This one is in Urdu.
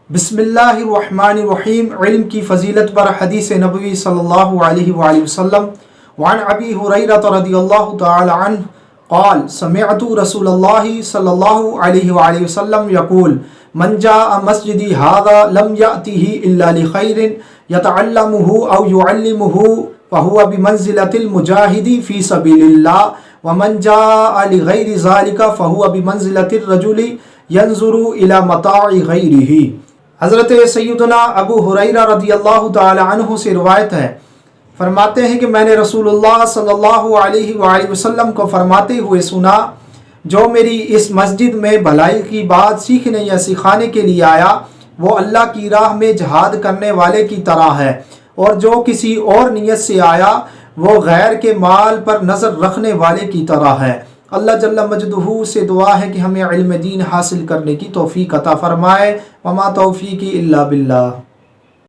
بسم اللہ الرحمن الرحیم۔ علم کی فضیلت پر حدیث نبوی صلی اللہ علیہ وآلہ وسلم۔ وعن ابی ہریرہ رضی اللہ تعالی عنہ قال سمعت رسول اللہ صلی اللہ علیہ وآلہ وسلم یقول من جاء مسجدی ھذا لم یأتہ الا لخیر یتعلمہ او یعلمہ فہو بمنزلۃ المجاہد فی سبیل اللہ ومن جاء لغیر ذلک فہو بمنزلۃ الرجل ینظر الی متاع غیرہ۔ حضرت سیدنا ابو ہریرہ رضی اللہ تعالی عنہ سے روایت ہے، فرماتے ہیں کہ میں نے رسول اللہ صلی اللہ علیہ وآلہ وسلم کو فرماتے ہوئے سنا، جو میری اس مسجد میں بھلائی کی بات سیکھنے یا سکھانے کے لیے آیا وہ اللہ کی راہ میں جہاد کرنے والے کی طرح ہے، اور جو کسی اور نیت سے آیا وہ غیر کے مال پر نظر رکھنے والے کی طرح ہے۔ اللہ جل مجدہ سے دعا ہے کہ ہمیں علم دین حاصل کرنے کی توفیق عطا فرمائے۔ وما توفیقی الا باللہ۔